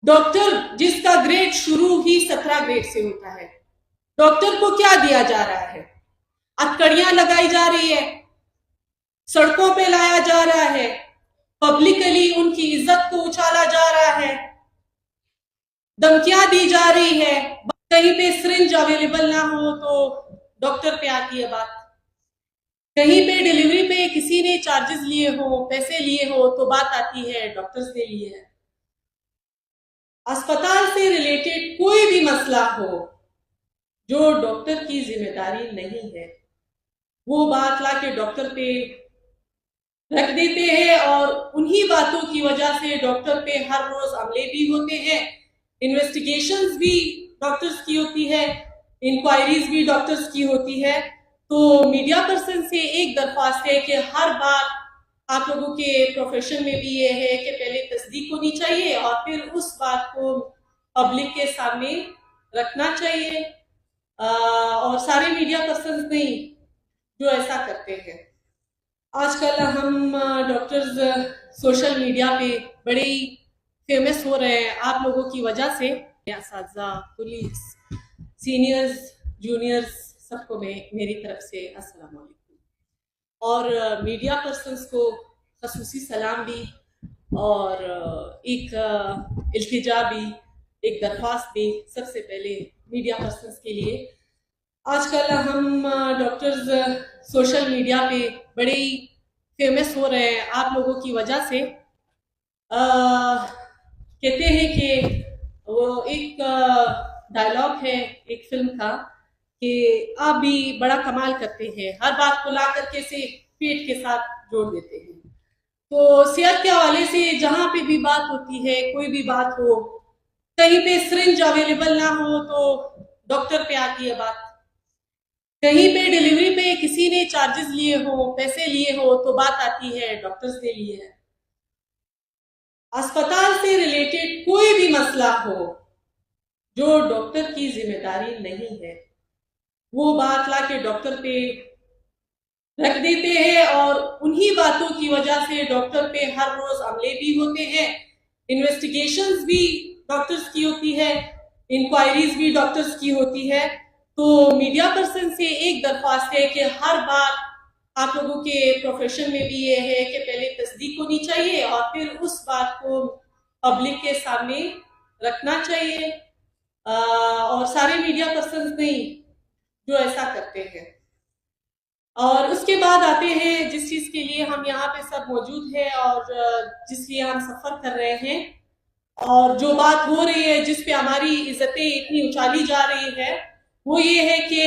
Doctor जिसका grade शुरू ही 17 grade से होता है, डॉक्टर को क्या दिया जा रहा है? अटकड़ियां लगाई जा रही है, सड़कों पे लाया जा रहा है, पब्लिकली उनकी इज्जत को उछाला जा रहा है, धमकियां दी जा रही है। कहीं पे सिरिंज अवेलेबल ना हो तो डॉक्टर पे आती है बात, कहीं पे डिलीवरी पे किसी ने चार्जेस लिए हो, पैसे लिए हो तो बात आती है डॉक्टर्स ने लिए है। अस्पताल से रिलेटेड कोई भी मसला हो जो डॉक्टर की जिम्मेदारी नहीं है, वो बात लाके डॉक्टर पे रख देते हैं और उन्हीं बातों की वजह से डॉक्टर पे हर रोज हमले भी होते हैं, इन्वेस्टिगेशंस भी डॉक्टर्स की होती है, इंक्वायरीज भी डॉक्टर्स की होती है। तो मीडिया पर्सन से एक दरख्वास्त है कि हर बार आप लोगों के प्रोफेशन में भी ये है कि पहले तस्दीक होनी चाहिए और फिर उस बात को पब्लिक के सामने रखना चाहिए। और सारे मीडिया पर्सन नहीं जो ऐसा करते हैं। आजकल हम डॉक्टर्स सोशल मीडिया पे बड़े ही फेमस हो रहे हैं आप लोगों की वजह से। असातिज़ा, पुलिस, सीनियर्स, जूनियर्स सबको मेरी तरफ से अस्सलाम वालेकुम। और मीडिया पर्सन्स को खसूसी सलाम भी और एक इल्तिजा भी, एक दरख्वास्त भी सबसे पहले मीडिया पर्सन्स के लिए। आजकल हम डॉक्टर्स सोशल मीडिया पे बड़े ही फेमस हो रहे हैं आप लोगों की वजह से। कहते हैं कि वो एक डायलॉग है एक फिल्म का कि आप भी बड़ा कमाल करते हैं, हर बात को ला करके से पेट के साथ जोड़ देते हैं। तो सेहत के हवाले से जहां पे भी बात होती है, कोई भी बात हो, कहीं पे सिरिंज अवेलेबल ना हो तो डॉक्टर पे आती है बात, कहीं पे डिलीवरी पे किसी ने चार्जेस लिए हो, पैसे लिए हो तो बात आती है डॉक्टर्स ने लिए है। अस्पताल से रिलेटेड कोई भी मसला हो जो डॉक्टर की जिम्मेदारी नहीं है, वो बात लाके डॉक्टर पे रख देते हैं और उन्हीं बातों की वजह से डॉक्टर पे हर रोज हमले भी होते हैं, इन्वेस्टिगेशंस भी डॉक्टर्स की होती है, इंक्वायरीज भी डॉक्टर्स की होती है। तो मीडिया पर्सन से एक दरख्वास्त है कि हर बार आप लोगों के प्रोफेशन में भी ये है कि पहले तस्दीक होनी चाहिए और फिर उस बात को पब्लिक के सामने रखना चाहिए। और सारे मीडिया पर्सन नहीं जो ऐसा करते हैं। और उसके बाद आते हैं जिस चीज के लिए हम यहाँ पे सब मौजूद हैं और जिस लिए हम सफर कर रहे हैं और जो बात हो रही है, जिस पे हमारी इज्जतें इतनी उछाली जा रही है, वो ये है कि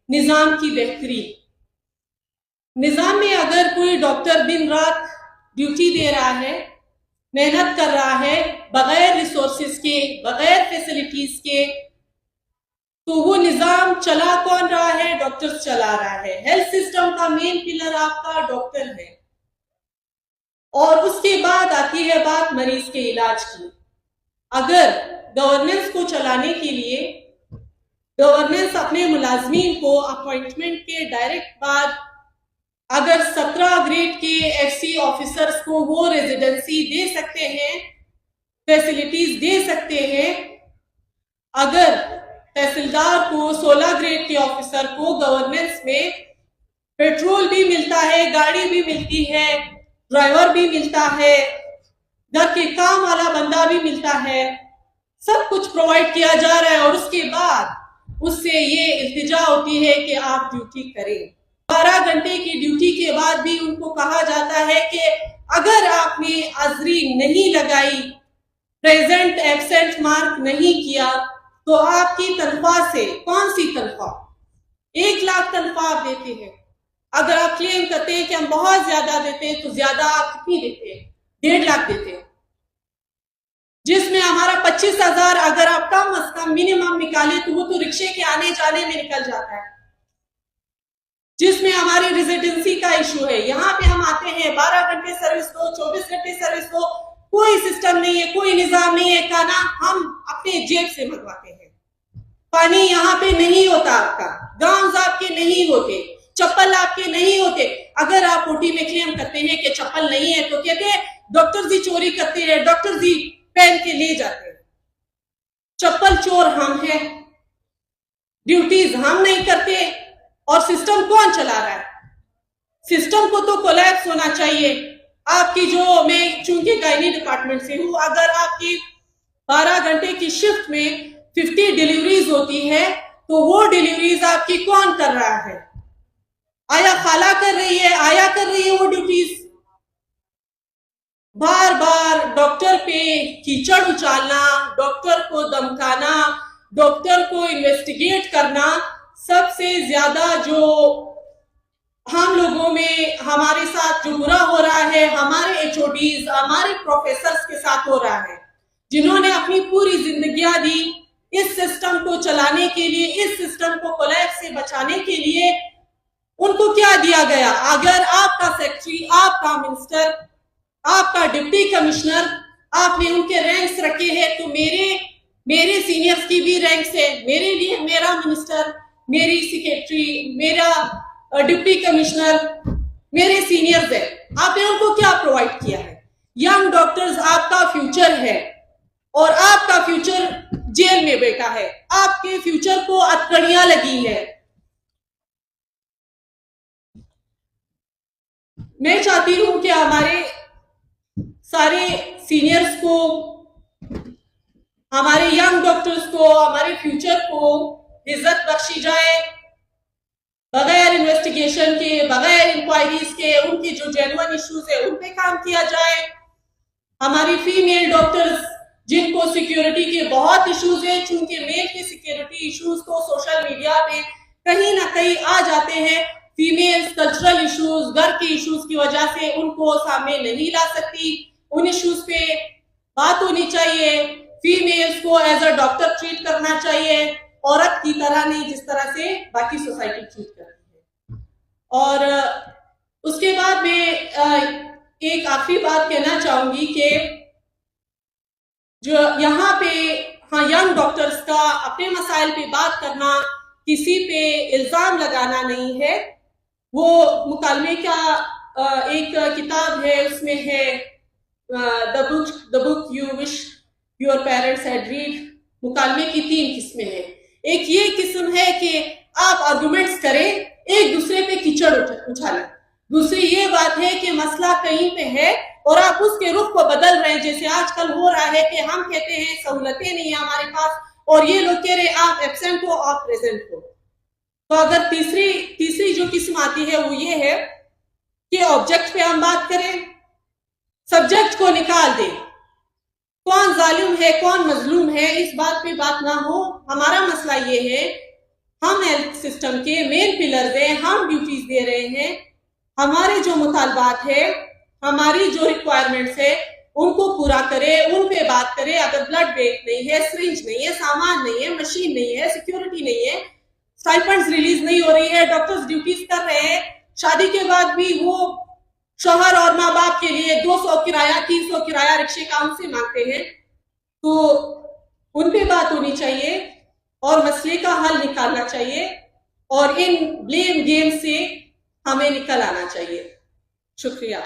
निजाम की बेहतरी। निजाम में अगर कोई डॉक्टर दिन रात ड्यूटी दे रहा है, मेहनत कर रहा है बगैर रिसोर्सेज के, बगैर फैसिलिटीज के, तो वो निजाम चला कौन रहा है? डॉक्टर्स चला रहा है। हेल्थ सिस्टम का मेन पिलर आपका डॉक्टर है। और उसके बाद आती है बात मरीज के इलाज की। अगर गवर्नेंस को चलाने के लिए गवर्नेंस अपने मुलाजमीन को अपॉइंटमेंट के डायरेक्ट बाद अगर 17 ग्रेड के एफसी ऑफिसर्स को वो रेजिडेंसी दे सकते हैं, फैसिलिटीज दे सकते हैं, अगर तहसीलदार को 16 ग्रेड के ऑफिसर को गवर्नेंस में पेट्रोल भी मिलता है, गाड़ी भी मिलती है, ड्राइवर भी मिलता है, घर के काम वाला बंदा भी मिलता है, सब कुछ प्रोवाइड किया जा रहा है और उसके बाद उससे ये इल्तिजा होती है कि आप ड्यूटी करें। 12 घंटे की ड्यूटी के बाद भी उनको कहा जाता है कि अगर आपने हाजिरी नहीं लगाई, प्रेजेंट एब्सेंट मार्क नहीं किया, तो आपकी तनख्वाह से, कौन सी तनख्वाह, 1 लाख तनख्वाह आप देते हैं। अगर आप क्लेम करते हैं कि हम बहुत ज्यादा देते हैं, तो ज्यादा आप कितनी देते हैं? 1.5 लाख देते हैं, जिसमें हमारा 25,000 अगर आप कम अज कम मिनिमम निकाले तो वो तो रिक्शे के आने जाने में निकल जाता है, जिसमें हमारी रेजिडेंसी का इशू है। यहाँ पे हम आते हैं 12 घंटे सर्विस दो, 24 घंटे सर्विस दो, कोई सिस्टम नहीं है, कोई निजाम नहीं है। खाना हम अपने जेब से मंगवाते हैं, पानी यहाँ पे नहीं होता आपका, गाउन आपके नहीं होते, चप्पल आपके नहीं होते। अगर आप ओटी में क्लेम करते हैं कि चप्पल नहीं है तो कहते हैं डॉक्टर जी चोरी करते हैं, डॉक्टर जी पहन के ले जाते हैं। चप्पल चोर हम हैं, ड्यूटीज हम नहीं करते, और सिस्टम कौन चला रहा है? सिस्टम को तो कोलैप्स होना चाहिए। आपकी जो, मैं चूंकि गायनी डिपार्टमेंट से हूं, अगर आपकी 12 घंटे की शिफ्ट में 50 डिलीवरीज होती है तो वो डिलीवरीज आपकी कौन कर रहा है? आया खाला कर रही है, आया कर रही है वो ड्यूटीज। बार बार डॉक्टर पे कीचड़ उछालना, डॉक्टर को धमकाना, डॉक्टर को इन्वेस्टिगेट करना, सबसे ज्यादा जो हम लोगों में हमारे साथ जो बुरा हो रहा है, हमारे एचओडीज, हमारे प्रोफेसर्स के साथ हो रहा है, जिन्होंने अपनी पूरी जिंदगियां दी इस सिस्टम को चलाने के लिए, इस सिस्टम को कोलैप्स से बचाने के लिए। उनको क्या दिया गया? अगर आपका सेक्रेटरी, आपका मिनिस्टर, आपका डिप्टी कमिश्नर, आपने उनके रैंक्स रखे हैं, तो मेरे सीनियर्स की भी रैंक्स है। मेरे लिए मेरा मिनिस्टर, मेरी सेक्रेटरी, मेरा डिप्टी कमिश्नर मेरे सीनियर्स है। आपने उनको क्या प्रोवाइड किया है? यंग डॉक्टर्स आपका फ्यूचर है, और आपका फ्यूचर जेल में बैठा है, आपके फ्यूचर को हथकड़ियां लगी है। मैं चाहती हूं कि हमारे सारे सीनियर्स को, हमारे यंग डॉक्टर्स को, हमारे फ्यूचर को इज्जत बख्शी जाए, बगैर इन्वेस्टिगेशन के, बगैर इंक्वायरीज के, उनके जो जेन्युइन इश्यूज है उन पे काम किया जाए। हमारी फीमेल डॉक्टर्स जिनको सिक्योरिटी के बहुत इश्यूज है, चूंकि मेल के सिक्योरिटी इश्यूज तो सोशल मीडिया पे कहीं ना कहीं आ जाते हैं, फीमेल्स कल्चरल इश्यूज, घर के इश्यूज की वजह से उनको सामने नहीं ला सकती। उन इश्यूज पे बात होनी चाहिए। फीमेल्स को एज अ डॉक्टर ट्रीट करना चाहिए, औरत की तरह नहीं जिस तरह से बाकी सोसाइटी ट्रीट करती है। और उसके बाद मैं एक आखिरी बात कहना चाहूंगी कि जो यहाँ पे, हाँ, यंग डॉक्टर्स का अपने मसाइल पे बात करना, किसी पे इल्जाम लगाना नहीं है। वो मुकालमे का एक किताब है, उसमें है the book you wish your parents had read. मुकालमे की 3 किस्में हैं। एक ये किस्म है कि आप आर्गुमेंट्स करें, एक दूसरे पे कीचड़ उछालें। दूसरी ये बात है कि मसला कहीं पे है और आप उसके रुख को बदल रहे हैं, जैसे आजकल हो रहा है कि हम कहते हैं सहूलतें नहीं है हमारे पास, और ये लोग कह रहे हैं आप एब्सेंट हो, आप प्रेजेंट हो। तो अगर तीसरी जो किस्म आती है वो ये है कि ऑब्जेक्ट पे हम बात करें, सब्जेक्ट को निकाल दें, कौन जालिम है कौन मजलूम है इस बात पे बात ना हो। हमारा मसला ये है, हम हेल्थ सिस्टम के मेन पिलर्स हैं, हम ड्यूटीज दे रहे हैं, हमारे जो मुतालबात है, हमारी जो रिक्वायरमेंट्स है उनको पूरा करे, उन पे बात करे। अगर ब्लड बैंक नहीं है, सिरिंज नहीं है, सामान नहीं है, मशीन नहीं है, सिक्योरिटी नहीं है, स्टाइपेंड्स रिलीज नहीं हो रही है, डॉक्टर्स ड्यूटीज कर रहे हैं, शादी के बाद भी वो शौहर और माँ बाप के लिए 200 किराया 300 किराया रिक्शे का उनसे मांगते हैं, तो उन पे बात होनी चाहिए और मसले का हल निकालना चाहिए और इन ब्लेम गेम से हमें निकल आना चाहिए। शुक्रिया।